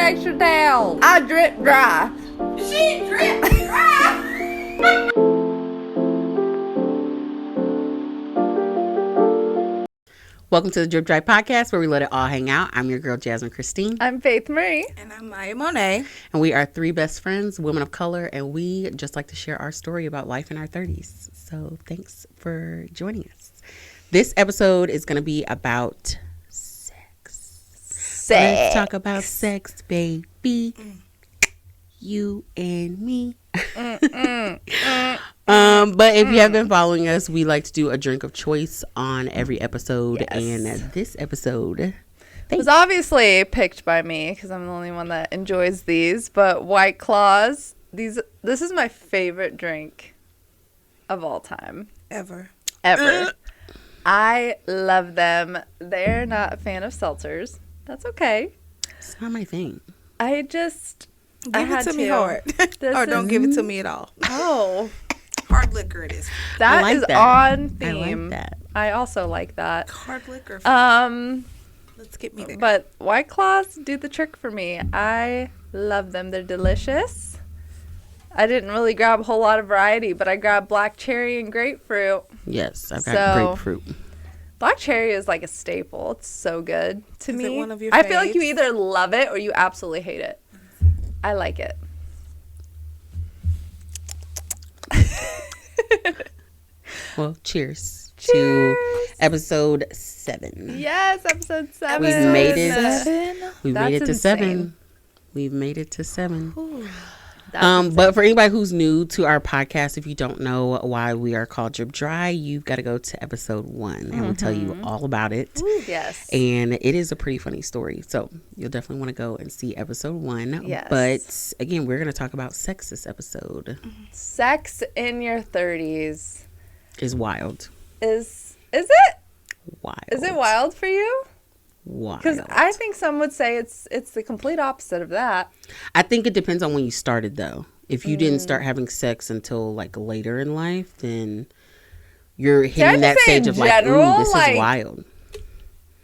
extra towels. I drip dry. She drip dry. Welcome to the Drip Dry Podcast, where we let it all hang out. I'm your girl, Jasmine Christine. I'm Faith Marie. And I'm Maya Monet. And we are three best friends, women of color, and we just like to share our story about life in our 30s. So thanks for joining us. This episode is going to be about sex. Let's talk about sex, baby. You and me. But if you have been following us, we like to do a drink of choice on every episode. Yes. And this episode was obviously picked by me because I'm the only one that enjoys these. But White Claws, this is my favorite drink of all time. Ever. I love them. They're not a fan of seltzers. That's okay. it's not my thing. I just... Give it to me hard. Or don't give it to me at all. Oh. Hard liquor it is. That like is that. on I theme. like that. I also like that. Hard liquor. Let's get me there. But White Claws do the trick for me. I love them. They're delicious. I didn't really grab a whole lot of variety, but I grabbed black cherry and grapefruit. Yes, I've got grapefruit. Black cherry is like a staple. It's so good to me. Is it one of your I feel like you faves? either love it or you absolutely hate it. I like it. Well, cheers to episode 7. Yes, episode 7. We've made it. We've That's made it to insane. 7. We've made it to 7. That's But for anybody who's new to our podcast, if you don't know why we are called Drip Dry, you've got to go to episode 1 and we'll tell you all about it. yes. And it is a pretty funny story. So you'll definitely want to go and see episode 1. Yes. But again, we're going to talk about sex this episode. Sex in your 30s Is wild. is it? Wild. Is it wild for you? Wild. Because I think some would say it's the complete opposite of that. I think it depends on when you started, though. If you didn't start having sex until like later in life, then you're hitting that stage of like, ooh, this is wild.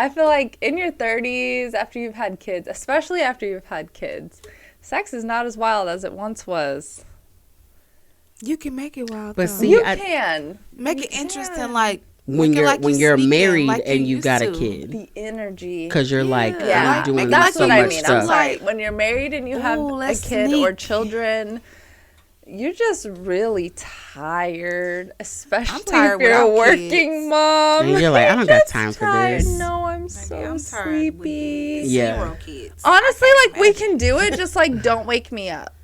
I feel like in your 30s, after you've had kids, especially after you've had kids, sex is not as wild as it once was. You can make it wild, But though. see, You can. Make it interesting, like when make it you're like when you're you're sneaking, married like and you used got a to. kid, The energy. because you're like Yeah, I'm doing that's so what I much mean. stuff. I'm sorry. When you're married and you have Ooh, a let's kid or sneak. children, you're just really tired, especially if tired you're a without working kids. mom. And you're like, I don't got just time for tired. this. No, I'm Maybe so I'm tired sleepy. with Yeah. 0 kids. Honestly, I can't like we imagine. can do it. Just like don't wake me up.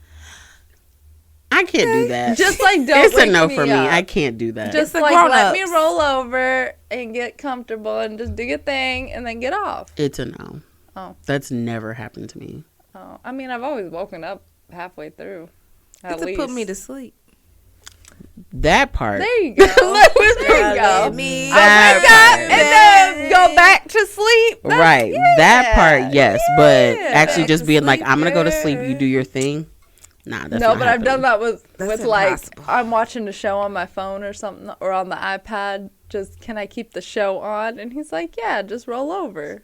I can't do that. Just like don't. It's a wake no me for me. up. I can't do that. Just the like let me grown-ups. roll over and get comfortable and just do your thing and then get off. It's a no. Oh. That's never happened to me. Oh, I mean, I've always woken up halfway through. At It's to least. put me to sleep. That part. There you go. there you go. Let me That Wake up part. and then go back to sleep. That's- Right. That part, yes. But yeah. actually Back just to being like, sleep, I'm going to go to sleep. yeah. You do your thing. Nah, that's No, not but I've done happening. that That's with like impossible. I'm watching a show on my phone or something or on the iPad. Just can I keep the show on? And he's like, yeah, just roll over.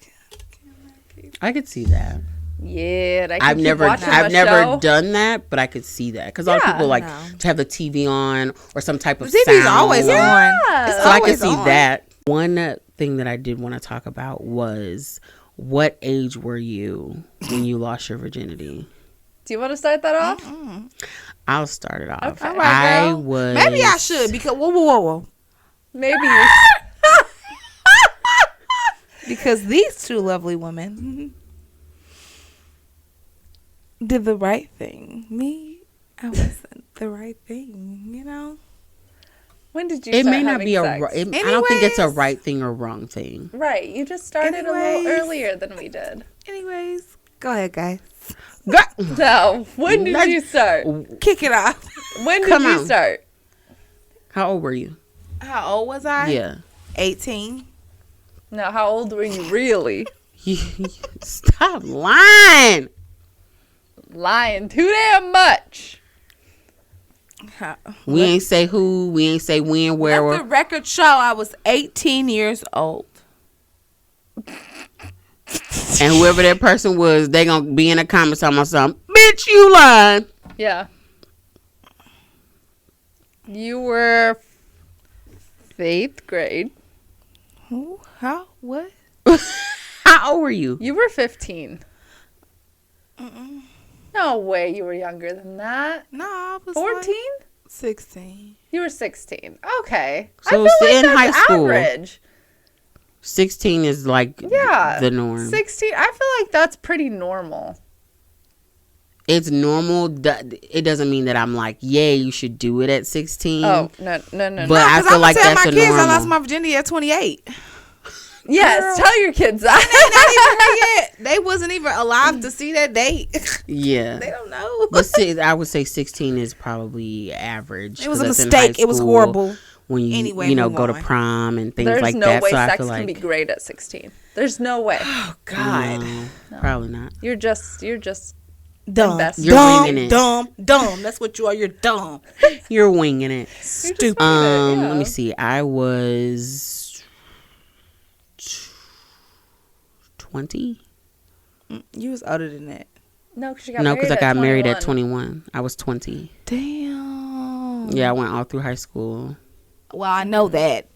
I could see that. Yeah, and I can I've keep never watching I've my never show. done that, but I could see that because a lot of Yeah. people like No. to have the TV on or some type of The TV's sound. always Yeah. on. It's So I could always see on. that. One thing that I did want to talk about was what age were you when you lost your virginity? Do you want to start that off? I'll start it off. Okay. All right, I girl. was Maybe I should because whoa. Maybe you. Because these two lovely women did the right thing. Me, I wasn't the right thing, you know? When did you It start may not having be a. sex? I don't think it's a Anyways. right thing or wrong thing. Right, you just started a little Anyways. earlier than we did. Anyways, go ahead, guys. No, when did Let's- you start? Kick it off. When did Come you on. start? How old were you? How old was I? Yeah. 18. No, how old were you really? Stop lying. Lying too damn much. We ain't say who. We ain't say when, where. Let the record show I was 18 years old. And whoever that person was, they gonna be in the comments talking about something. Bitch, you lying. Yeah. You were 8th grade. Who? How? What? How old were you? You were 15. No way you were younger than that. No, I was 14? 16. You were 16. Okay. So I feel like in that's high school. average. 16 is like Yeah. the norm. 16. I feel like that's pretty normal. It's normal. It doesn't mean that I'm like, yeah, you should do it at 16. Oh, no. But I feel like that's my a kids normal. I lost my virginity at 28. Yes, Girl. tell your kids that. Not even yet. They wasn't even alive to see that date. Yeah. They don't know. But I would say 16 is probably average. It was a 'cause that's in mistake. high it was school horrible. When you, Anyway, go move to on. prom and things There's like no that. way So I sex feel like, can be great at 16. There's no way. Oh God. no, probably not. You're just Dumb. Invested. You're Dumb. winging it. Dumb. That's what you are. You're dumb. You're winging it. Stupid. Yeah. Let me see. I was 20. You was older than that. No, because you got No, married because I at got married at 21. 21. I was 20. Damn. Yeah, I went all through high school. Well, I know that.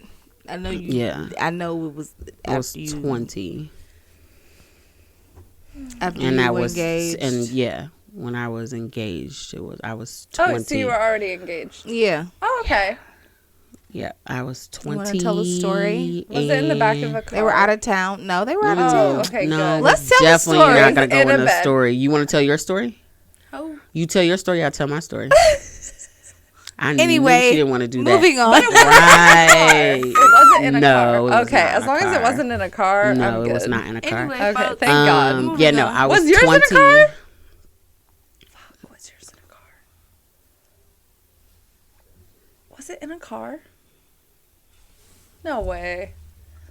I know you. Yeah. I know it was I was after you. 20. After And you I were was engaged. and yeah, when I was engaged, I was 20. Oh, so you were already engaged. Yeah. Oh, okay. Yeah, I was 20. wanna tell the story? Was it in the back of a car? They were out of town. No, they were out of Oh, town. okay, no, good. Let's tell the definitely story. not gonna go In a in the bed. story. You want to tell your story? Oh. You tell your story. I'll tell my story. I knew Anyway, she didn't want to do that. moving on. Right. It wasn't in a No, car. it was okay, not as a long as it car. wasn't in a car, No, I'm it good. was not in a car. Anyway, Okay, folks, thank God. moving Yeah, no, on. I was, Was yours 20. in a car? Fuck, was yours in a car? Was it in a car? No way.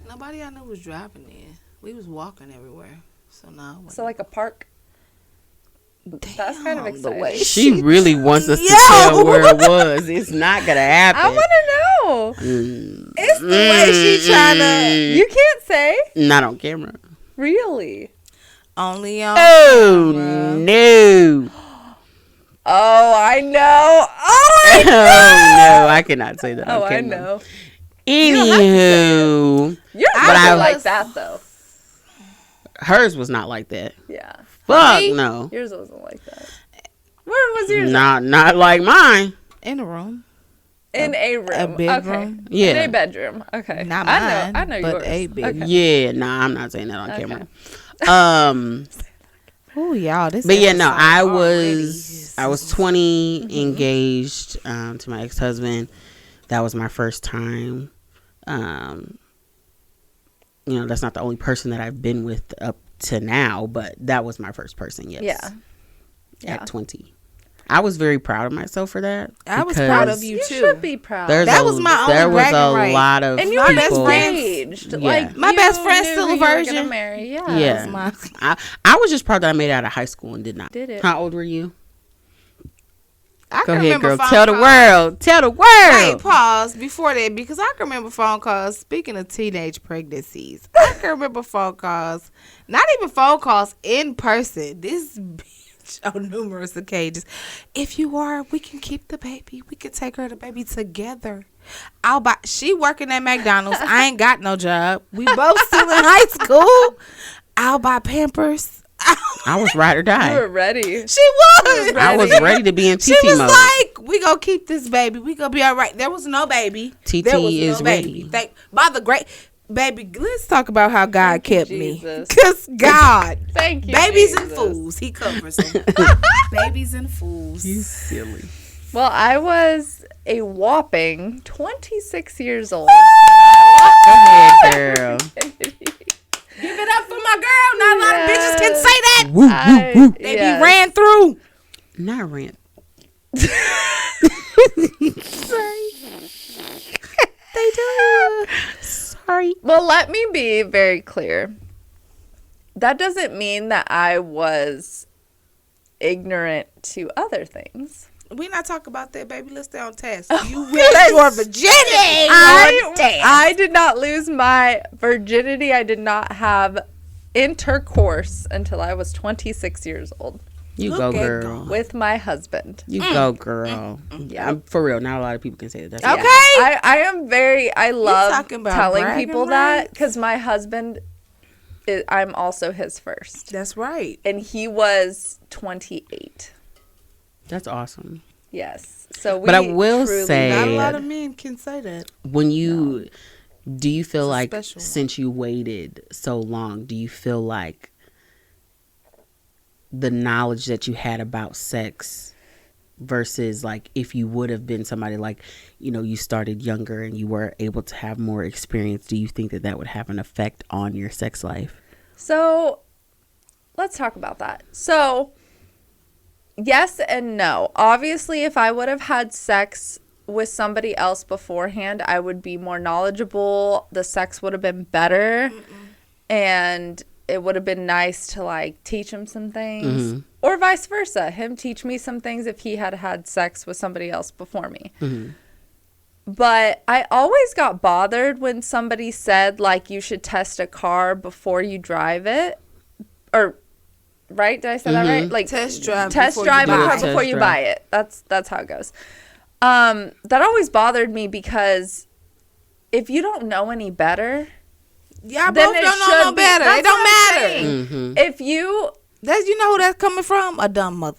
Nobody I knew was driving in. We was walking everywhere. So no. So like a park? That's kind of Damn, the way exciting. She really wants us to Yo. tell where it was. It's not gonna happen. I want to know. It's the way she trying to. You can't say. Not on camera. Really? Only on. Oh camera. no! Oh, I know. Oh, Oh I know. no! I cannot say that Oh, on I camera. know. Anywho, Yours I wasn't was- like that, though. hers was not like that. Yeah. Fuck Me? no. Yours wasn't like that. Where was yours? Not like mine. In the room. In a room. a bedroom? Okay. Yeah. In a bedroom. Okay. Not I mine, know but yours. a bedroom. Okay. Yeah, nah, I'm not saying that on Okay. camera. Oh, y'all. This. But yeah, no, episode I already was is- 20, engaged to my ex-husband. That was my first time. That's not the only person that I've been with up to now, but that was my first person. Yes. Yeah. At 20, I was very proud of myself for that. I was proud of because you You too. should be proud. That was my only There was bragging a right. lot of and you my were best people. friend- engaged. Yeah. Like My you best friend's knew still who a you were virgin. gonna marry. Yeah. Yeah. That's my- I was just proud that I made it out of high school and did not. Did it. How old were you? I Go can ahead, remember girl. phone Tell the calls. world. Tell the world. Hey, pause before that because I can remember phone calls. Speaking of teenage pregnancies, I can remember phone calls. Not even phone calls in person. This bitch on numerous occasions. If you are, we can keep the baby. We can take her to the baby together. I'll buy. She working at McDonald's. I ain't got no job. We both still in high school. I'll buy Pampers. I was ride or You die. were ready. She was. I was ready to be in TT She was mode. like, "We gonna keep this baby. We gonna be all right." There was no baby. TT There was is no baby. ready. By the great baby, let's talk about how God Thank you, kept me. Jesus. Cause God, Thank you. babies and Jesus. fools, He covers them. Babies and fools. You silly. Well, I was a whopping 26 years old. Go ahead, girl. Give it up for my girl. Not a lot of bitches can say that. Woo, I- woo, woo. They yes. be ran through. Not rant. They do. Sorry. Well, let me be very clear. That doesn't mean that I was ignorant to other things. We not talk about that, baby. Let's stay on task. You lost your virginity. I did not lose my virginity. I did not have intercourse until I was 26 years old You Look go, at girl. with my husband. You go, girl. Yeah. For real, not a lot of people can say that. That's Okay. I love talking about telling bragging people that rights? because my husband, I'm also his first. That's right. And he was 28. That's awesome. Yes. So we But I will truly say- Not a lot did. of men can say that. When you do you feel It's a like special one. since you waited so long, do you feel like the knowledge that you had about sex versus like if you would have been somebody like, you know, you started younger and you were able to have more experience, do you think that that would have an effect on your sex life? So let's talk about that. So yes and no. Obviously, if I would have had sex with somebody else beforehand, I would be more knowledgeable. The sex would have been better. And it would have been nice to like teach him some things or vice versa. Him teach me some things if he had had sex with somebody else before me. But I always got bothered when somebody said like you should test a car before you drive it. Or right? Did I say that right? Like Test drive test before drive you a buy car it. before Test you drive. buy it. That's how it goes. That always bothered me because if you don't know any better, Y'all then both it don't know should no be- better. that's It don't what I'm matter. saying. Mm-hmm. If you You know who that's coming from? A dumb mother.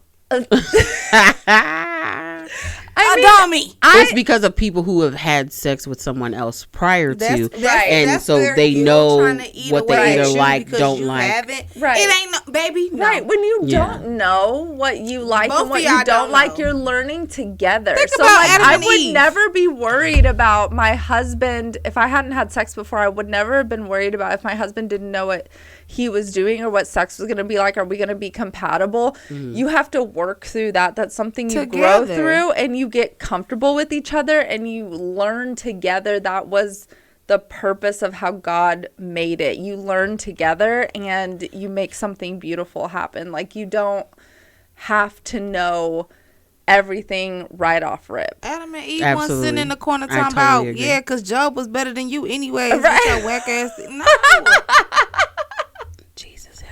I A mean, dummy. It's because of people who have had sex with someone else prior to, Right. and that's so their they ego know trying to eat what away they at either you like, because don't you like. haven't. Right. It ain't no baby. No. right, when you Yeah. don't know what you like Both and what of y'all you don't don't like, know. you're learning together. Think So about like Adam I and would Eve. never be worried about my husband if I hadn't had sex before. I would never have been worried about if my husband didn't know what he was doing or what sex was going to be like. Are we going to be compatible? You have to work through that. That's something you grow Together. through, and you get comfortable with each other and you learn together. That was the purpose of how God made it. You learn together and you make something beautiful happen. Like you don't have to know everything right off rip. Adam and Eve Absolutely. wasn't sitting in the corner I talking totally about, agree. yeah, because Job was better than you anyways. Right. With your whack ass. No. Jesus.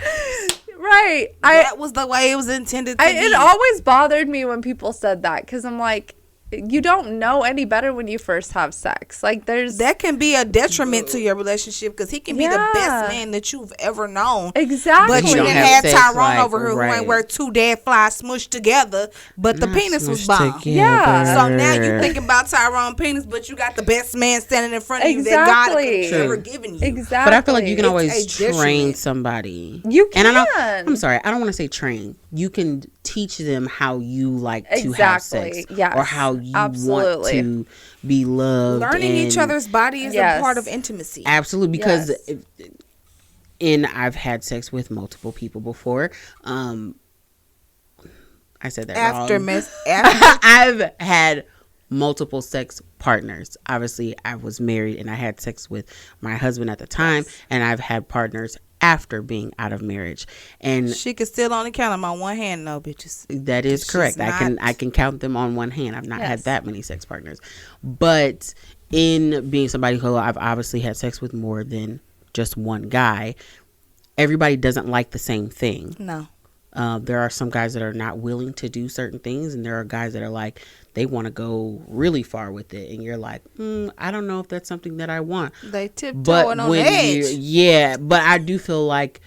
Right. That was the way it was intended to be. It always bothered me when people said that because I'm like, you don't know any better when you first have sex. Like there's That can be a detriment to your relationship because he can be the Yeah. best man that you've ever known. exactly. But He you don't didn't have have sex, Tyrone like, over here who right. ain't where two dead flies smushed together, but the Not penis was smushed bomb. together. Yeah. So now you thinking about Tyrone penis, but you got the best man standing in front of you that God could Exactly. have ever True. given you. Exactly. But I feel like you can It's always a train detriment. somebody. You can. And I'm sorry, I don't want to say train. You can teach them how you like to have Exactly. sex, Yes. or how you Absolutely. want to be loved. Learning each and- other's body is Yes. a part of intimacy. Absolutely, because Yes. and I've had sex with multiple people before. I said that wrong. After I've had multiple sex partners. Obviously, I was married and I had sex with my husband at the time, and I've had partners after being out of marriage. And she could still only count them on one hand, no bitches. that is She's correct. not- I can count them on one hand. I've not had Yes. that many sex partners. But in being somebody who I've obviously had sex with more than just one guy, everybody doesn't like the same thing. No. There are some guys that are not willing to do certain things, and there are guys that are like, they want to go really far with it, and you're like, I don't know if that's something that I want. They tiptoeing But on the when edge. but I do feel like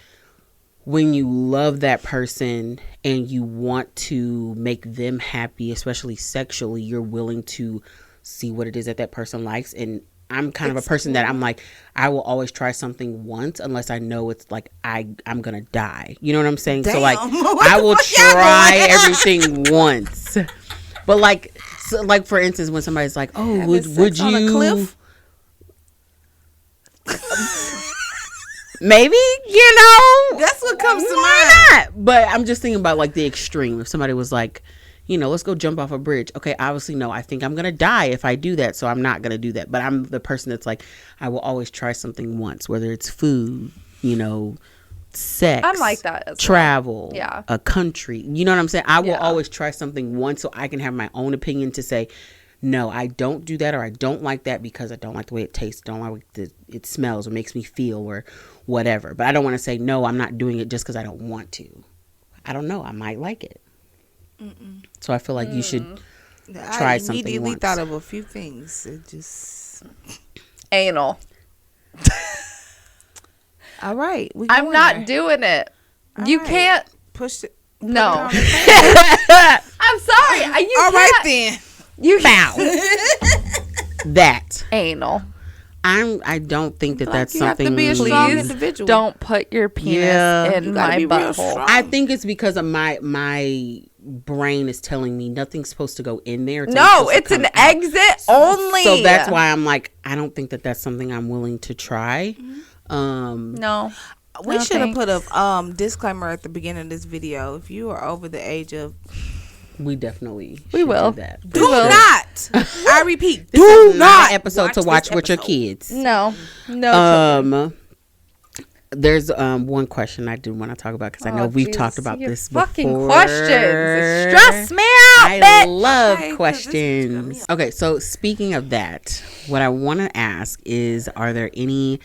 when you love that person and you want to make them happy, especially sexually, you're willing to see what it is that person likes. And I'm kind of a person that I'm like, I will always try something once unless I know it's like I'm gonna die. You know what I'm saying? So like, Damn. What I the will fuck y'all try doing? everything once. But like, like for instance, when somebody's like, "Oh, Having would sex you?" on a cliff? Maybe, you know, That's what comes to why mind. not? But I'm just thinking about like the extreme. If somebody was like, you know, let's go jump off a bridge. Okay, obviously, no, I think I'm gonna die if I do that, so I'm not gonna do that. But I'm the person that's like, I will always try something once, whether it's food, you know, sex. I'm like that as well. Travel, Yeah. a country. You know what I'm saying? I will Yeah. always try something once so I can have my own opinion to say, no, I don't do that, or I don't like that because I don't like the way it tastes, don't like it smells or makes me feel or whatever. But I don't want to say, no, I'm not doing it just because I don't want to. I don't know. I might like it. So I feel like you should try something once. I immediately thought of a few things. It just... Anal. All right. I'm not doing it. You can't. Push it. No. Put it on I'm sorry. You All can't. right, then. You Bow. That. Anal. I don't think that that's you have to something. be a strong Please individual. don't put your penis in You gotta my be real butthole. strong. I think it's because of my brain is telling me nothing's supposed to go in there. No, it's an exit only. So that's why I'm like, I don't think that that's something I'm willing to try. No. We No, should have put thanks. a disclaimer at the beginning of this video. If you are over the age of... We definitely We should will. do that. Do not. I repeat. This is Do not not an episode to watch with your kids. No. No. There's one question I do want to talk about because I know we've talked about Your this fucking before. questions. It stress me out, I bitch. love Okay, 'cause questions. Okay, so speaking of that, what I want to ask is, are there any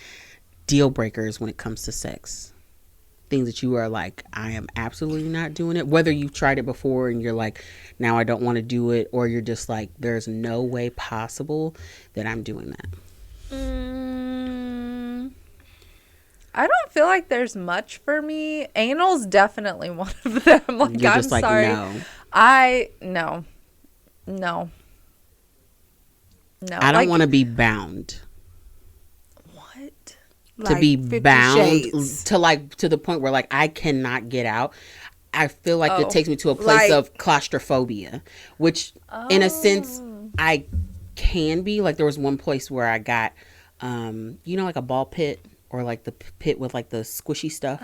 deal breakers when it comes to sex? Things that you are like, I am absolutely not doing it. Whether you've tried it before and you're like, now I don't want to do it, or you're just like, there's no way possible that I'm doing that. I don't feel like there's much for me. Anal's definitely one of them. Like, You're I'm just like, sorry. no. No. I don't want to be bound. What? To be 50 bound Shades. to the point where like I cannot get out. I feel like it takes me to a place Like- of claustrophobia, which in a sense I can be. Like there was one place where I got, like a ball pit or like the pit with like the squishy stuff.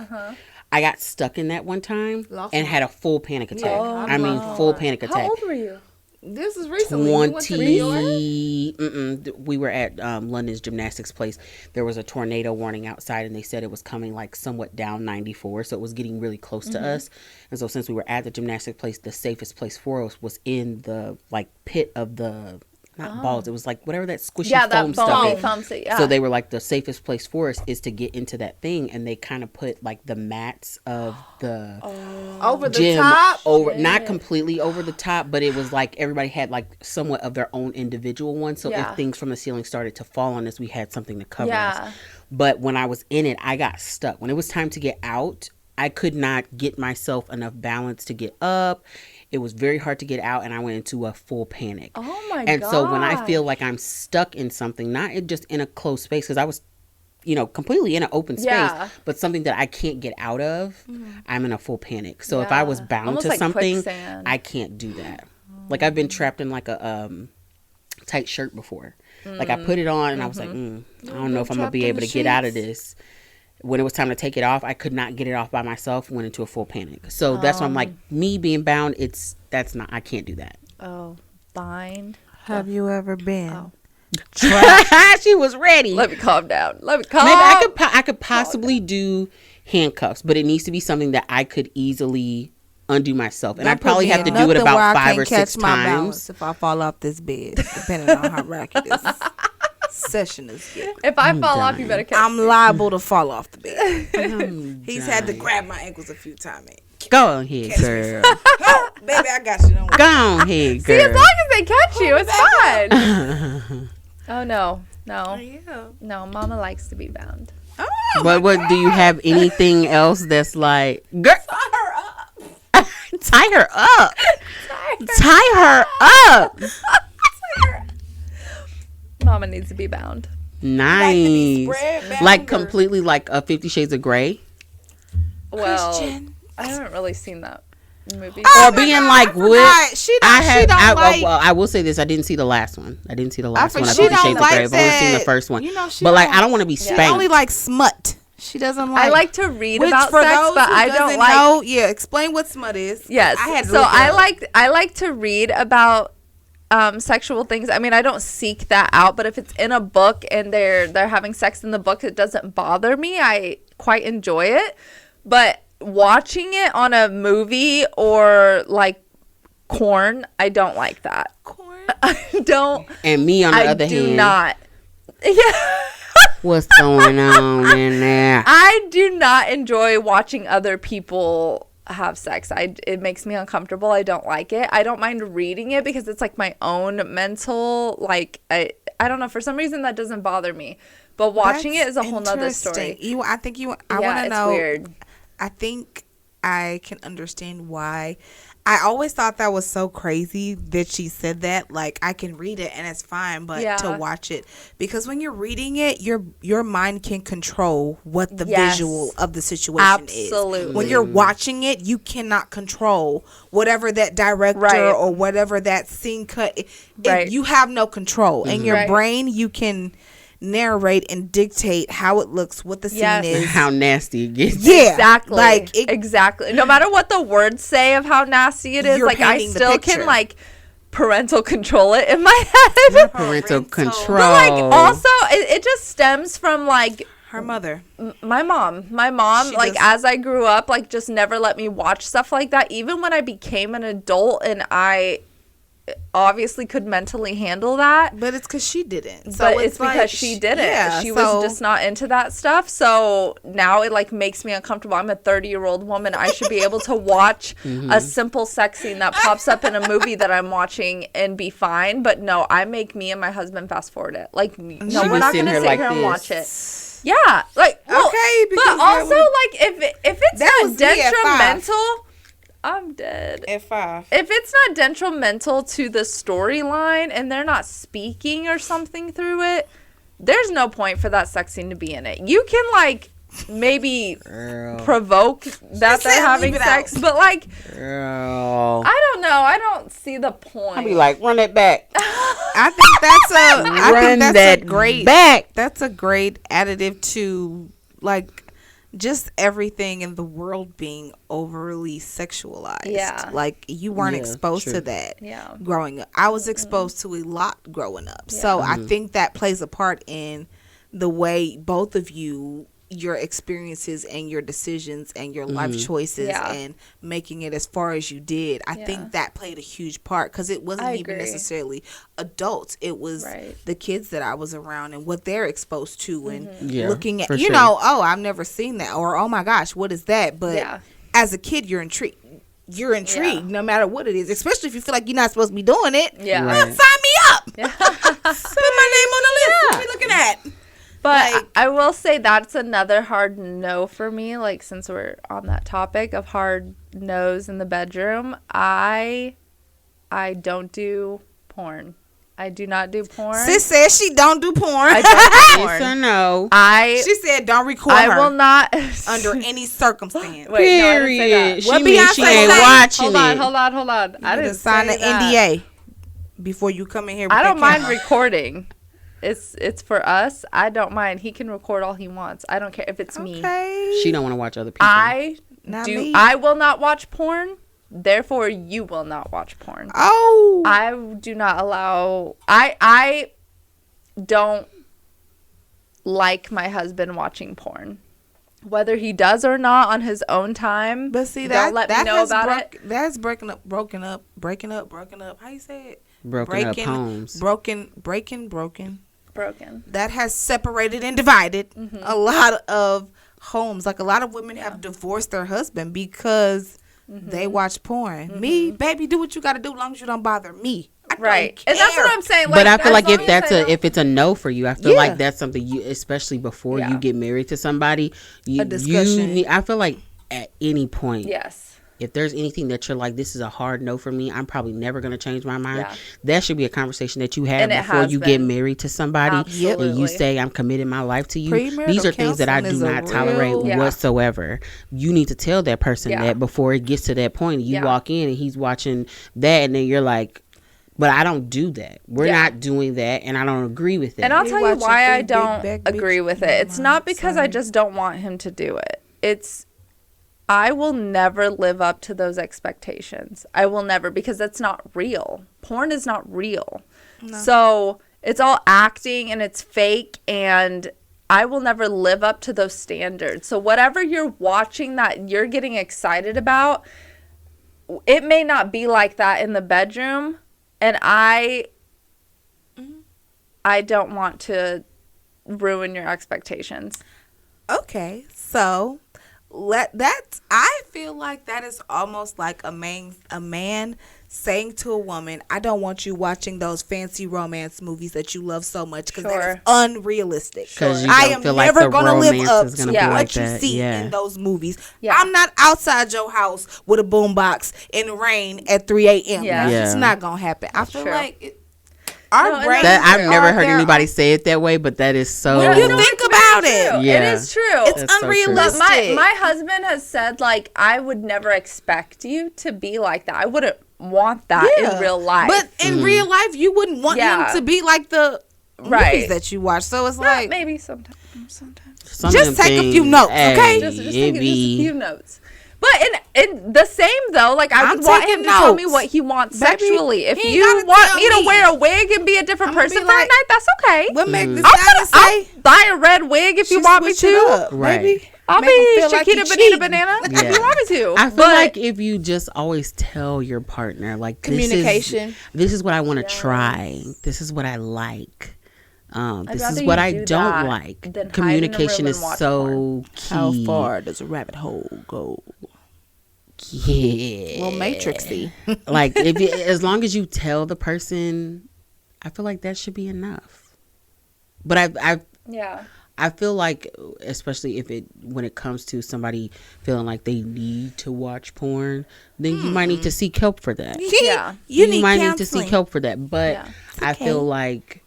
I got stuck in that one time and had a full panic attack. I mean, full panic attack. How old were you? This is recently. You went to New York? We were at London's gymnastics place. There was a tornado warning outside, and they said it was coming like somewhat down 94, so it was getting really close to us. And so since we were at the gymnastics place, the safest place for us was in the like pit of the balls. It was like whatever that squishy foam stuff is. So they were like, the safest place for us is to get into that thing, and they kind of put like the mats of the Over the gym top? over, not completely over the top, but it was like everybody had like somewhat of their own individual one. So if things from the ceiling started to fall on us, we had something to cover us. But when I was in it, I got stuck. When it was time to get out, I could not get myself enough balance to get up. It was very hard to get out, and I went into a full panic. Oh my god! And so when I feel like I'm stuck in something, not just in a closed space, because I was, completely in an open space, but something that I can't get out of, I'm in a full panic. So if I was bound almost to like something, quicksand. I can't do that. Like I've been trapped in like a tight shirt before. Like I put it on, and I was like, I don't know if I'm gonna be able to get out of this. When it was time to take it off, I could not get it off by myself. Went into a full panic. So that's why I'm like, me being bound, I can't do that. Oh, bind. Have you ever been? She was ready. Let me calm down. Let me calm. Maybe I could possibly do handcuffs, but it needs to be something that I could easily undo myself, and I probably have to do it about 5 or 6 times. If I fall off this bed, depending on how rocky this session is getting. If I fall off, you better catch I'm me. liable to fall off the bed. He's had to grab my ankles a few times. Go ahead, girl. Oh, baby, I got you. Don't worry. Go ahead, See, as girl. long as they catch you, it's fine. Oh no. Yeah. No, Mama likes to be bound. Oh, What do you have anything else that's like, girl? Tie her up. Tie her up. Mama needs to be bound. Nice. spread bound Like or- completely like 50 Shades of Grey. Well, Christian. I haven't really seen that movie. Or being like, what? I I will say this. I didn't see the last one. I didn't see the last one of she 50 don't Shades of like Grey. I've only seen the that. first one. You know, she But like, don't- I don't want to be She spanked. only likes smut. She doesn't like. I like to read Which, about for sex, those but who I don't doesn't like. know, explain what smut is. Yes. I had to So look it up. I like to read about sexual things. I mean, I don't seek that out, but if it's in a book and they're having sex in the book, it doesn't bother me. I quite enjoy it. But watching it on a movie or like corn, I don't like that. Corn. I don't. And me on the I other do hand, not. Yeah. what's going on in there? I do not enjoy watching other people have sex. It makes me uncomfortable. I don't like it. I don't mind reading it because it's like my own mental, like, I don't know, for some reason that doesn't bother me. But watching it is a whole nother story. I want to know. Weird. I think I can understand why. I always thought that was so crazy that she said that. Like, I can read it and it's fine, but to watch it, because when you're reading it, your mind can control what the visual of the situation is. Absolutely. When you're watching it, you cannot control whatever that director or whatever that scene cut. You have no control. In your brain, you can narrate and dictate how it looks, what the scene is, how nasty it gets. Yeah, exactly. Like exactly. No matter what the words say of how nasty it is, like I still can like parental control it in my head. Not parental control. But like also, it just stems from like her mother, my mom. Like as I grew up, like just never let me watch stuff like that. Even when I became an adult, and I obviously could mentally handle that, but it's because she didn't. So but it's like, because she didn't. Yeah, she was just not into that stuff. So now it like makes me uncomfortable. I'm a 30-year-old woman. I should be able to watch a simple sex scene that pops up in a movie that I'm watching and be fine. But no, I make me and my husband fast forward it. Like, no, we're not going to sit here and watch it. Yeah, like okay, but also like if it's not detrimental. I'm dead. At 5. If it's not detrimental to the storyline and they're not speaking or something through it, there's no point for that sex scene to be in it. You can like maybe provoke that they're having sex, but like I don't know. I don't see the point. I'll be like, run it back. I think that's a great additive to like just everything in the world being overly sexualized. Yeah. Like you weren't exposed to that growing up. I was exposed to a lot growing up. Yeah. So I think that plays a part in the way both of you, your experiences and your decisions and your life choices and making it as far as you did. I think that played a huge part because it wasn't even necessarily adults. It was the kids that I was around and what they're exposed to and looking at, you know, oh, I've never seen that, or oh my gosh, what is that? But as a kid, you're intrigued. No matter what it is, especially if you feel like you're not supposed to be doing it. Yeah. Sign me up. Put my name on the list. What are we looking at? But like, I will say that's another hard no for me. Like, since we're on that topic of hard no's in the bedroom, I don't do porn. I do not do porn. Sis says she don't do porn. I don't do porn. Yes or no? She said don't record her. I will not under any circumstance. Wait, period. What Beyonce she ain't watching it. Hold on. I didn't sign an NDA before you come in here. With I don't mind recording. It's for us. I don't mind. He can record all he wants. I don't care if it's me. She don't want to watch other people. I will not watch porn. Therefore, you will not watch porn. Oh. I do not allow. I don't like my husband watching porn. Whether he does or not on his own time. But see, don't let me know about it. That's broken up. How you say it? Broken up homes. Broken. That has separated and divided a lot of homes. Like a lot of women have divorced their husband because they watch porn. Me, baby, do what you got to do as long as you don't bother me. Right. And that's what I'm saying. Like, but I feel like if it's a no for you, I feel like that's something you, especially before you get married to somebody, a discussion. I feel like at any point. Yes. If there's anything that you're like, this is a hard no for me, I'm probably never going to change my mind. Yeah. That should be a conversation that you have before you get married to somebody. Absolutely. And you say, I'm committing my life to you. These are things that I do not tolerate whatsoever. You need to tell that person that before it gets to that point. You walk in and he's watching that and then you're like, but I don't do that. We're not doing that, and I don't agree with it. And I'll tell you why I don't agree with it. It's not because I just don't want him to do it. It's I will never live up to those expectations. I will never, because that's not real. Porn is not real. No. So it's all acting and it's fake, and I will never live up to those standards. So whatever you're watching that you're getting excited about, it may not be like that in the bedroom. And I I don't want to ruin your expectations. Okay, so I feel like that is almost like a man saying to a woman, I don't want you watching those fancy romance movies that you love so much because that is unrealistic. Because I am never going to live up to be what you see in those movies. I'm not outside your house with a boombox in the rain at 3 a.m. That's just not going to happen. I feel like our brains I've never heard anybody say it that way, but that is so. When you think about it, it is true. It's unrealistic. But my husband has said, like, I would never expect you to be like that. I wouldn't want that in real life. But in real life, you wouldn't want him to be like the movies that you watch. So it's like maybe sometimes. Just take a few notes, okay? Just take a few notes. But in the same though, like I would want him to tell me what he wants sexually. If you want me to wear a wig and be a different person for a night, that's okay. We'll make this I'll buy a red wig if you want me to. Right. I'll be Chiquita Bonita Banana if you want me to. I feel like if you just always tell your partner, like, communication. This is what I want to try. This is what I like. This is what I don't like. Communication is so key. How far does a rabbit hole go? Yeah. Well, Matrixy. Like, as long as you tell the person, I feel like that should be enough. But I feel like, especially when it comes to somebody feeling like they need to watch porn, then you might need to seek help for that. You might counseling. need to seek help for that. But okay. I feel like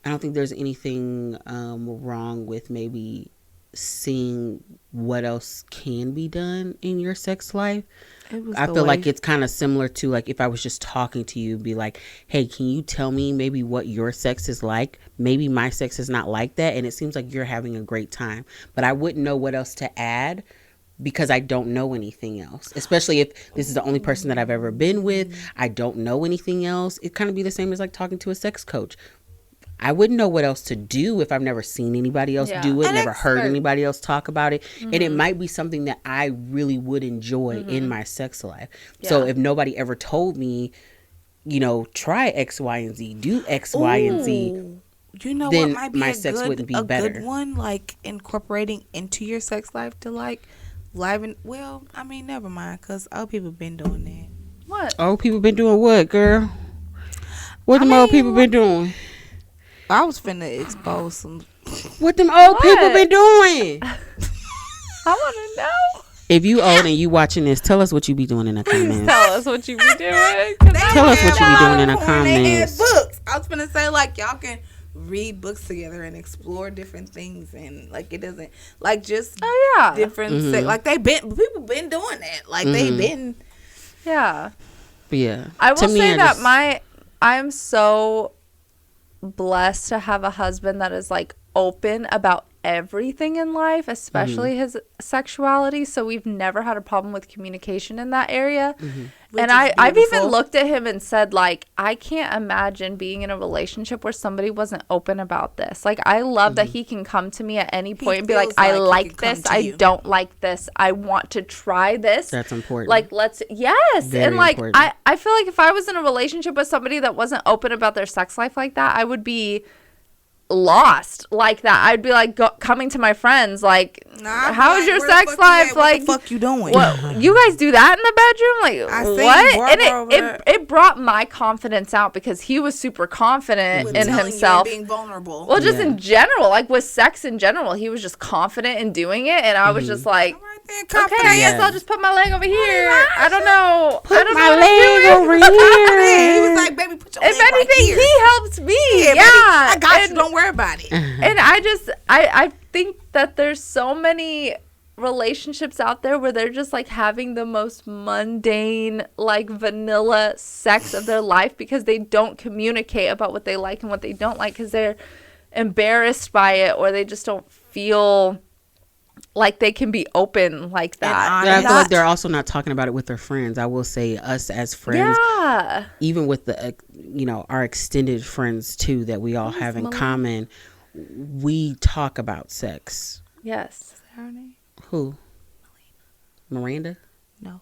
I don't think there's anything wrong with maybe seeing what else can be done in your sex life. I feel like it's kind of similar to, like, if I was just talking to you, be like, hey, can you tell me maybe what your sex is like? Maybe my sex is not like that, and it seems like you're having a great time, but I wouldn't know what else to add because I don't know anything else, especially if this is the only person that I've ever been with. I don't know anything else. It kind of be the same as like talking to a sex coach. I wouldn't know what else to do if I've never seen anybody else do it, never heard anybody else talk about it. And it might be something that I really would enjoy in my sex life. So if nobody ever told me, try X, Y, and Z, do X, Y, and Z, you know then what might be my a sex good, wouldn't be a better. good one, like incorporating into your sex life to like liven. Well, I mean, never mind, because old people been doing that. What? Old people been doing what, girl? What them old people been doing? I was finna expose some. What them old people been doing? I want to know. If you old and you watching this, tell us what you be doing in the comments. Tell us what you be doing. Tell us what you be doing in the comments. Books. I was finna say, like, y'all can read books together and explore different things, and like it doesn't like just different like people been doing that, like they been yeah. I will say that I'm so blessed to have a husband that is like open about everything in life, especially his sexuality, so we've never had a problem with communication in that area. And I've even looked at him and said, like, I can't imagine being in a relationship where somebody wasn't open about this. Like, I love that he can come to me at any point and be like, I like this, I don't like this, I want to try this. That's important. Like, Very and like important. I feel like if I was in a relationship with somebody that wasn't open about their sex life like that, I would be lost like that. I'd be like coming to my friends like, how's your sex life? Like, what the fuck you doing? What you guys do that in the bedroom? Like, what? And it brought my confidence out because he was super confident in himself, being vulnerable. Well, just in general, like with sex in general, he was just confident in doing it, and I was just like, okay, I guess I'll just put my leg over here. I don't know. Put my leg over here. He was like, baby, put your leg if anything, right here. he helped me. Yeah, baby, I got you. Don't worry about it. And I think that there's so many relationships out there where they're just like having the most mundane, like vanilla sex of their life because they don't communicate about what they like and what they don't like because they're embarrassed by it, or they just don't feel like they can be open like that. I feel like they're also not talking about it with their friends. I will say us as friends, even with the our extended friends too that we all have in common, we talk about sex. Yes. Is that her name? Who? Miranda? No.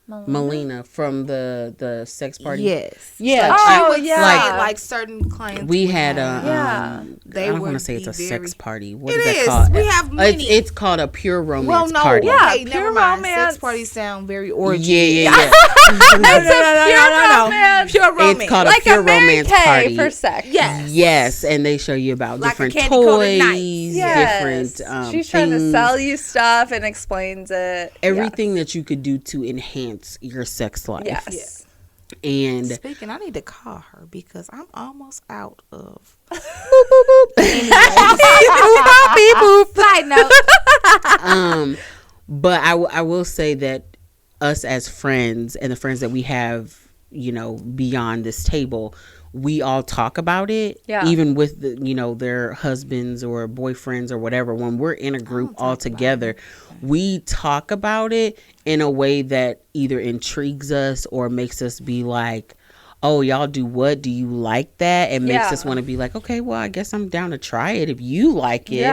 Melina from the sex party. Yes. Yeah. Like, Oh, she would yeah. say, like certain clients. We would had a have. Yeah. They I don't would want to say it's be a sex very- party. What It is that is. called? We have many. It's called a pure romance Well, no, party. Yeah, okay, pure never mind. romance. Sex parties sound very Yeah, orgy. yeah, yeah. Pure romance. Pure romance. It's called Like a pure a Mary romance Kay party. for sex. Yes. Yes, and they show you about Like a different candy-coated toys, night. Yes. different She's trying to things, sell you stuff and explains it. everything that you could do to enhance your sex life. Yes. And Speaking, I need to call her because I'm almost out of. Side note. but I will say that us as friends and the friends that we have, beyond this table, we all talk about it. Yeah. Even with their husbands or boyfriends or whatever. When we're in a group all together, we talk about it in a way that either intrigues us or makes us be like, oh, y'all do what? Do you like that? It makes us want to be like, okay, well, I guess I'm down to try it. If you like it,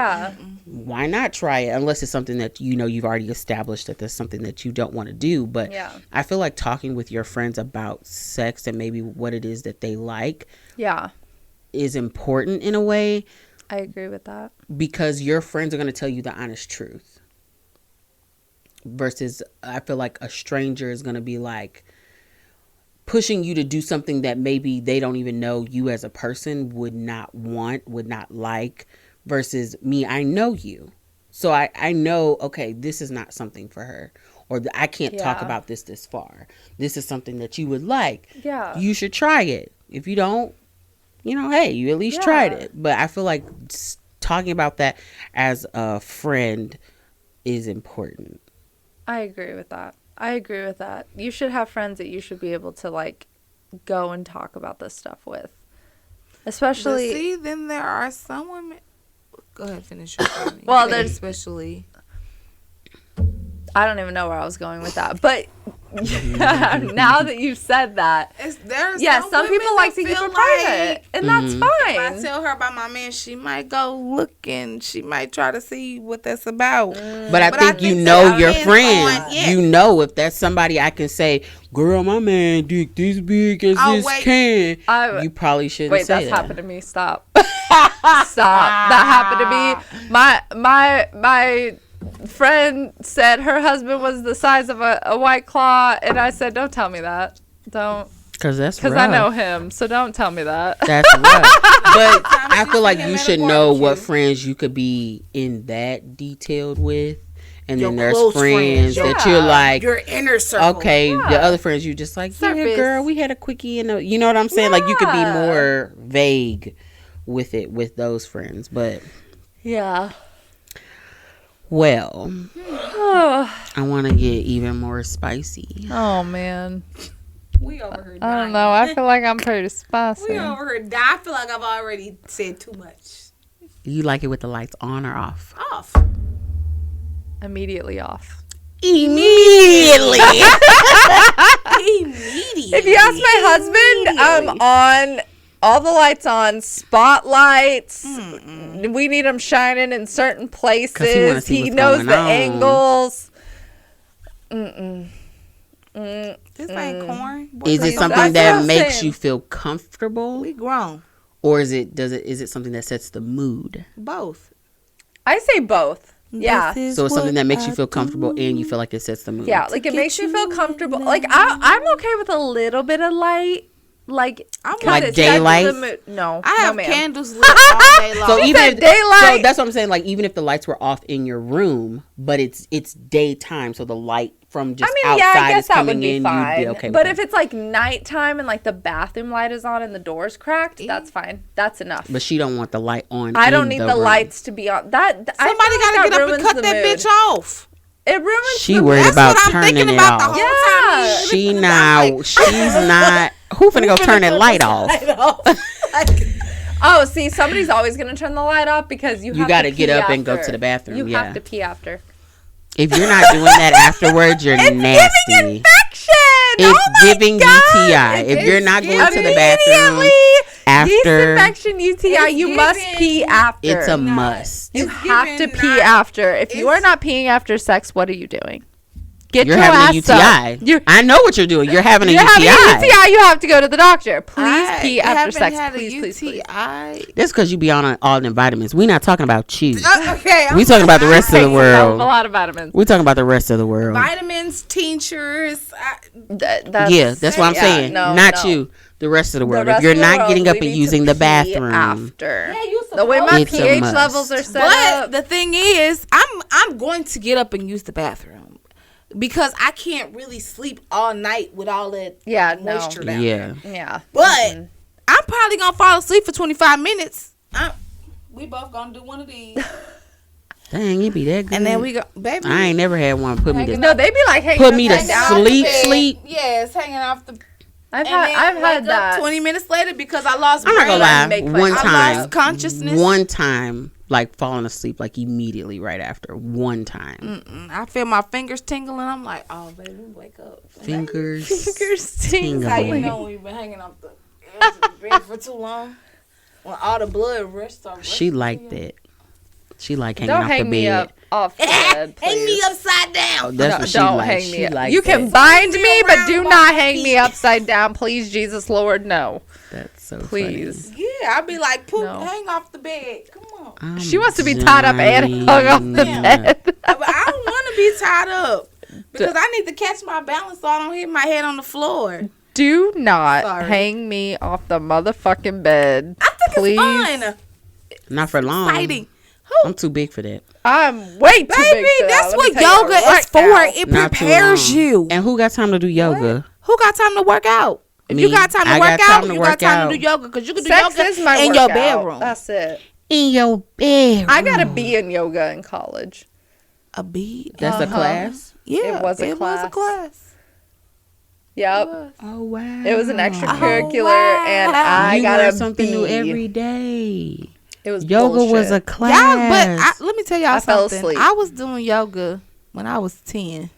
why not try it? Unless it's something that, you've already established that there's something that you don't want to do. But I feel like talking with your friends about sex and maybe what it is that they like is important in a way. I agree with that. Because your friends are going to tell you the honest truth. Versus, I feel like a stranger is going to be like, pushing you to do something that maybe they don't even know you as a person would not want, would not like, versus me, I know you. So I know, okay, this is not something for her. Or I can't talk about this far. This is something that you would like. Yeah. You should try it. If you don't, hey, you at least tried it. But I feel like talking about that as a friend is important. I agree with that. You should have friends that you should be able to go and talk about this stuff with. Especially But see, then there are some women. Go ahead, finish your point. Well, there's especially. I don't even know where I was going with that. But now that you've said that, some people like to keep it private, and that's fine. If I tell her about my man, she might go looking. She might try to see what that's about. But I think you know your friend. You know if that's somebody I can say, girl, my man dick this big as this can. You probably shouldn't say that's that. happened to me. Stop. Stop. That happened to me. My friend said her husband was the size of a White Claw, and I said, don't tell me that. Don't. Because I know him, so don't tell me that. That's rough. But I feel like you should know what friends you could be in that detailed with. And then there's friends that you're like, your inner circle. Okay, the other friends you just like, yeah, girl, we had a quickie, and you know what I'm saying? Like you could be more vague with it with those friends, but well, I want to get even more spicy. Oh man, we over here. I don't know. I feel like I'm pretty spicy. We over here. I feel like I've already said too much. You like it with the lights on or off? Off. Immediately off. Immediately. If you ask my husband, on all the lights on, spotlights. We need them shining in certain places. He knows the angles. This ain't corn. Is it something that makes you feel comfortable? We grown. Or is it something that sets the mood? Both. I say both. Yeah. So it's something that makes you feel comfortable and you feel like it sets the mood. Yeah, like it makes you feel comfortable. Like I'm okay with a little bit of light. Like daylight. No, I have candles lit all day long. So even if daylight. So that's what I'm saying. Like even if the lights were off in your room, but it's daytime, so the light from just outside I guess is that coming would be in. fine. You'd be okay. But with if it's like nighttime and like the bathroom light is on and the door's cracked, that's fine. That's enough. But she don't want the light on. I don't need the lights to be on. Somebody gotta get up and cut that bitch off. It ruins. She worried about turning it off. Yeah. She's not. Who finna go turn that light off? Oh, see, somebody's always gonna turn the light off because you got to get up and go to the bathroom. You have to pee after. If you're not doing that afterwards, you're nasty. Giving infection. It's giving UTI. If you're not going to the bathroom after yeast infection, UTI, you must pee after. It's a must. You have to pee after. If you are not peeing after sex, what are you doing? Get You're your having ass a up. UTI. I know what you're doing. You're having a You're UTI. having a UTI. You have to go to the doctor. Please I pee after haven't sex. had a Please. UTI. That's because you be on all them vitamins. We not talking about you. Okay, We talking about the rest of the A world. lot of vitamins. We talking about the rest of the world. Vitamins, tinctures. That's what I'm saying. Not you. The rest of the world. If you're not getting up and using the bathroom after. you The way my It's a pH must. levels are set But up. the thing is, I'm going to get up and use the bathroom because I can't really sleep all night with all that moisture down there. Yeah. But I'm probably gonna fall asleep for 25 minutes. We both gonna do one of these, dang, it be that good. and then we go, baby. I ain't never had one put me to No, they be like, hey, put me to hanging off the sleep. bed. Sleep. Yes, hanging off the. I've and then had wake up that. 20 minutes later because I lost. I'm not gonna lie. Make One fun. I time, lost consciousness. one time, like falling asleep, like immediately right after. One time, I feel my fingers tingling. I'm like, oh baby, wake up. fingers Tingling. How you tingling. know when you've been hanging off the edge of the bed for too long? When all the blood rushes off. She liked it. She like hanging Don't off the hang me bed. up off the bed, please. Hang me upside down. Oh, that's No, what she don't like. hang She me up. like You that. can bind me, but around do my not hang me feet. upside down, please, Jesus Lord. No, That's so please. Yeah, I'd be like, poop, No. hang off the bed. Come on. funny. She wants to be tied up and hung off the Yeah. bed. But I don't want to be tied up because I need to catch my balance so I don't hit my head on the floor. Do not Sorry. hang me off the motherfucking bed. I think Please. it's fun. Not for long. Fighting. I'm too big for that. I'm way too big Baby, for that. that's Let me what tell you yoga right is for. now. It Not too prepares long. you. And who got time to do yoga? Who got time to work out? If Me. you got time to I work got time out, to you work got time out. to do yoga because you can do Sex yoga is my in your workout. bedroom. That's it. In your bed. I gotta be in yoga in college. A bead. That's a class. Yeah, It was a class. Yep. Oh wow. It was an extracurricular, Oh, wow. and I you gotta learn something new be. every day. It was Yoga was a bullshit. class. Yeah, but let me tell y'all I fell something. asleep. I was doing yoga when I was 10.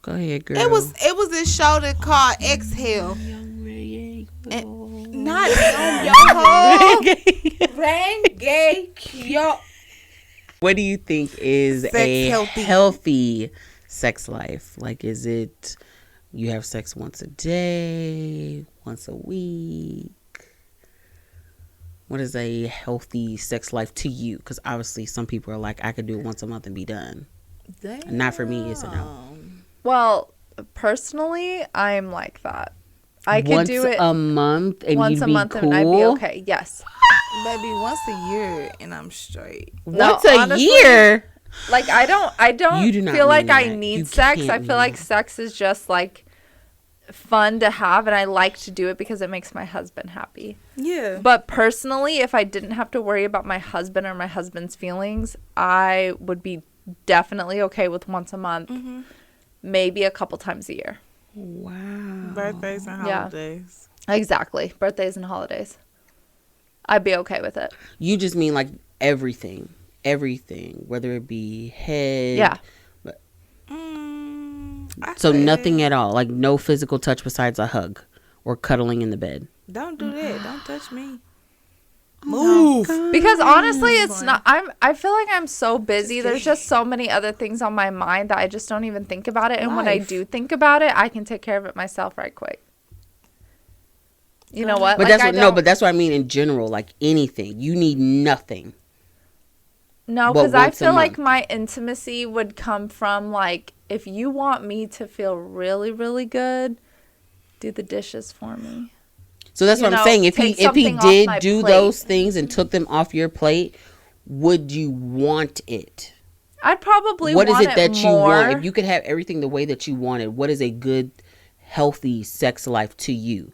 Go ahead, girl. It was this show that called Exhale. Not yo yo. What do you think is Sex a healthy. healthy sex life? Like, is it you have sex once a day, once a week? What is a healthy sex life to you? Because obviously some people are like, I could do it once a month and be done. Not for me, it's a no. Well, personally, I'm like that. I could Once do it a month and once you'd a be month cool. and I'd be okay. Yes. Baby, once a year and I'm straight. No, Once a honestly, year. Like I don't You do not feel mean like I that. need You sex. can't I mean feel like that. sex is just like fun to have and I like to do it because it makes my husband happy. Yeah. But personally, if I didn't have to worry about my husband or my husband's feelings, I would be definitely okay with once a month, maybe a couple times a year. Wow. Birthdays and Yeah. holidays. Exactly. Birthdays and holidays. I'd be okay with it. You just mean like everything, whether it be head. Yeah. So nothing at all, like no physical touch besides a hug or cuddling in the bed. Don't do that. Don't touch me. Move. Because honestly, it's not. I feel like I'm so busy. There's just so many other things on my mind that I just don't even think about it. And when I Life. do think about it, I can take care of it myself right quick. You know what? But Like, that's I what, no, don't- but that's what I mean in general. Like anything, you need nothing. No, But because I once a feel like month. my intimacy would come from like if you want me to feel really, really good, do the dishes for me. So that's You what I'm know, saying. If he take something off did my do plate. those things and took them off your plate, would you want it? I'd probably What is want it that you more. want? If you could have everything the way that you wanted, what is a good, healthy sex life to you?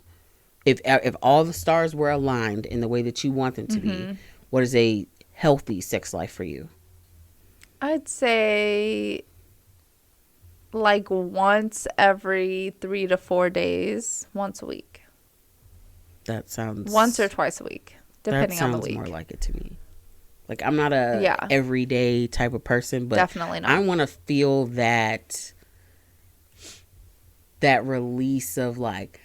If all the stars were aligned in the way that you want them to be, what is a healthy sex life for you? I'd say like once every 3 to 4 days, once a week. That sounds Once or twice a week, depending that on the sounds week. more like it to me. Like I'm not a Yeah. everyday type of person, but Definitely not. I want to feel that release of like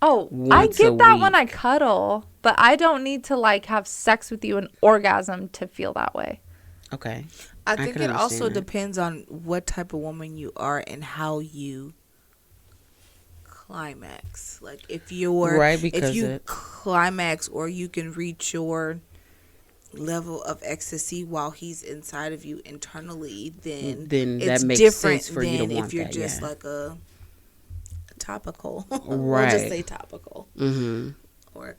Oh, I once a get that when week. I cuddle, but I don't need to like have sex with you and orgasm to feel that way. okay. I think can it also understand that. depends on what type of woman you are and how you climax. Like if you're Right, because if you it- climax or you can reach your level of ecstasy while he's inside of you internally, then that it's makes different sense for you to than want if you're that, just yeah. like a topical. We'll Right. just say topical Mm-hmm. or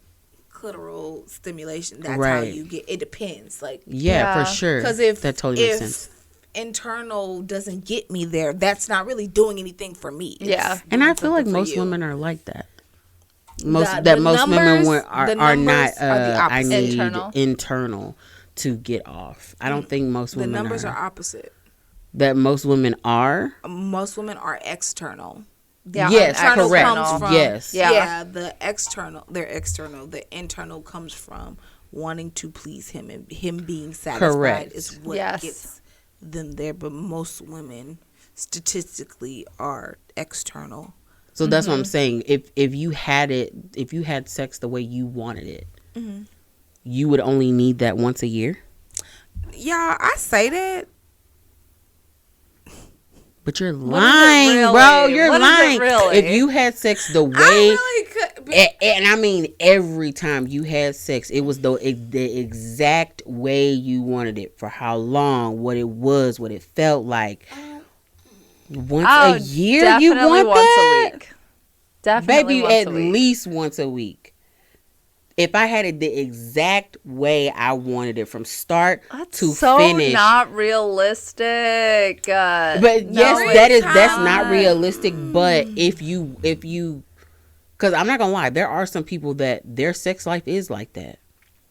clitoral stimulation. That's how Right. you get. It depends. Like Yeah, Yeah. for sure. because if that totally makes sense. internal doesn't get me there, that's not really doing anything for me. It's Yeah. And doing I feel like something for most you. women are like that. The Most numbers- women the are not. numbers are the I opposite. need Internal. internal to get off. I don't think most The women numbers are are. opposite. That most women are. Most women are external. Yeah, Yes, internal correct. comes from- Yes. Yeah. Yeah, the external, they're external. The internal comes from wanting to please him and him being satisfied Correct. is what Yes. gets them there. But most women statistically are external. So that's what I'm saying. If you had sex the way you wanted it, you would only need that once a year. Yeah, I say that. But you're is it lying, really? bro. You're What is it lying. really? If you had sex the way, I really could. and I mean every time you had sex, it was the exact way you wanted it. For how long? What it was? What it felt like? Once a year, you definitely want once that? a week. Definitely Maybe once at a week. least once a week. If I had it the exact way I wanted it from start That's to so finish. not realistic. But No, yes, it's that's not not. realistic. But if you, because I'm not gonna lie, there are some people that their sex life is like that.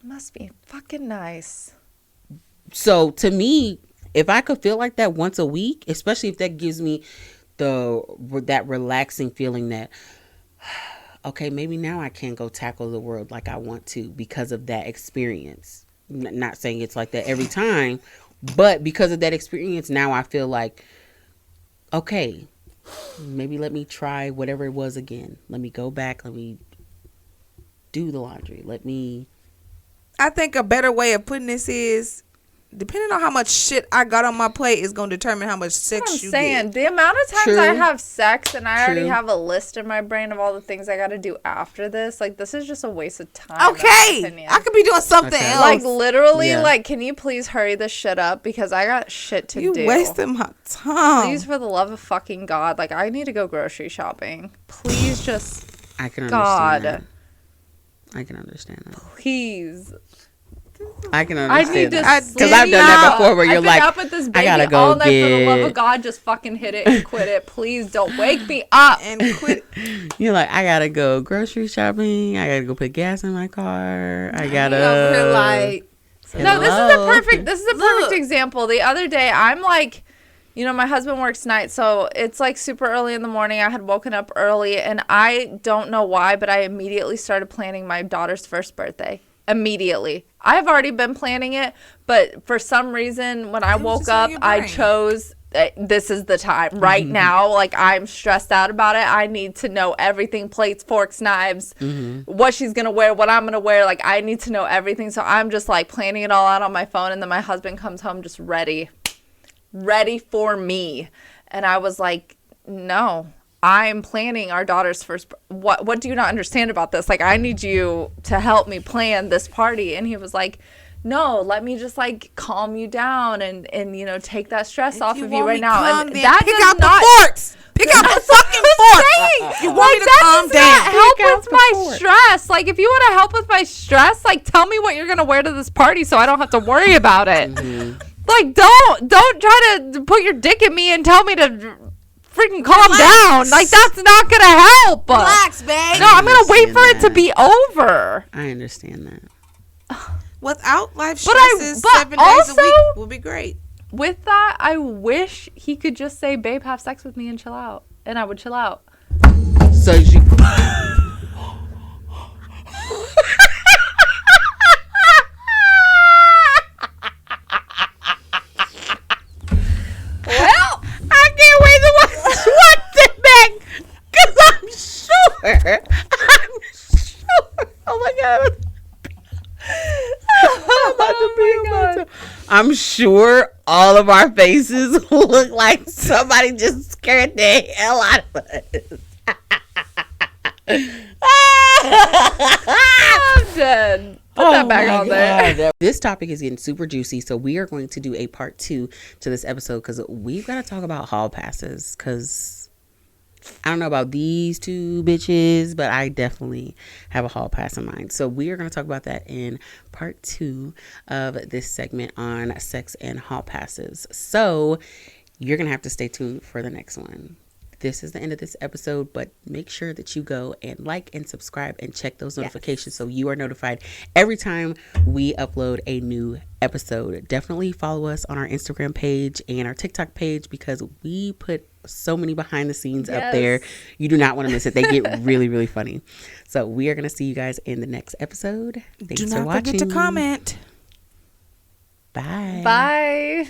Must be fucking nice. So to me, if I could feel like that once a week, especially if that gives me that relaxing feeling that, okay, maybe now I can go tackle the world like I want to because of that experience. Not saying it's like that every time, but because of that experience, now I feel like, okay, maybe let me try whatever it was again. Let me go back. Let me do the laundry. Let me. I think a better way of putting this is, depending on how much shit I got on my plate is going to determine how much That's sex what I'm you saying. get. The amount of times True. I have sex and I already True. have a list in my brain of all the things I got to do after this. Like, this is just a waste of time. in my Okay, opinion. I could be doing something Okay. else. Like, literally, Yeah. like, can you please hurry this shit up? Because I got shit to you do. wasting my time. Please, for the love of fucking God. Like, I need to go grocery shopping. Please, just, I can understand God. that. I can understand that. please. I can I understand need to that. sleep. Because I've done that before where I've you're been like, up with this I baby gotta go all night for the love get. of God. Just fucking hit it and quit it. Please don't wake me up. and quit. You're like, I gotta go grocery shopping. I gotta go put gas in my car. I gotta. Over here like, No, this is a Hello? perfect Look. example. The other day, I'm like, you know, my husband works nights, so it's like super early in the morning. I had woken up early, and I don't know why, but I immediately started planning my daughter's first birthday. Immediately. I've already been planning it, but for some reason, when I It was woke just on up, your I brain. chose this is the time right now. Like, I'm stressed out about it. I need to know everything: plates, forks, knives, what she's gonna wear, what I'm gonna wear. Like, I need to know everything. So I'm just like planning it all out on my phone, and then my husband comes home just ready for me. And I was like, no, I'm planning our daughter's first. What do you not understand about this? Like, I need you to help me plan this party. And he was like, no, let me just like calm you down and you know, take that stress off of you right now. And that pick does out not the forks. Pick out the fucking forks. You want me to calm does not down? help Pick out with the my fork. stress. Like, if you want to help with my stress, like, tell me what you're gonna wear to this party so I don't have to worry about it. Like, don't try to put your dick in me and tell me to freaking calm down. Like, that's not gonna help. Relax, babe. No, I'm gonna wait understand for it to that. be over. I understand that. Without life But I- stresses, but 7 days a also- week will be great. With that, I wish he could just say, babe, have sex with me and chill out. And I would chill out. So you. Well, I can't wait to watch it back. Because I'm sure. Oh my God. I'm about to be Oh my I'm sure all of our faces look like somebody just scared the hell out of us. I'm dead. Put that back on there. This topic is getting super juicy, so we are going to do a part 2 to this episode because we've got to talk about hall passes. Because I don't know about these two bitches, but I definitely have a hall pass in mind. So we are going to talk about that in part 2 of this segment on sex and hall passes. So you're going to have to stay tuned for the next one. This is the end of this episode, but make sure that you go and like and subscribe and check those notifications so you are notified every time we upload a new episode. Definitely follow us on our Instagram page and our TikTok page because we put so many behind the scenes up there. You do not want to miss it. They get really, really funny. So we are going to see you guys in the next episode. Thanks for watching. Do not forget to comment. Bye. Bye.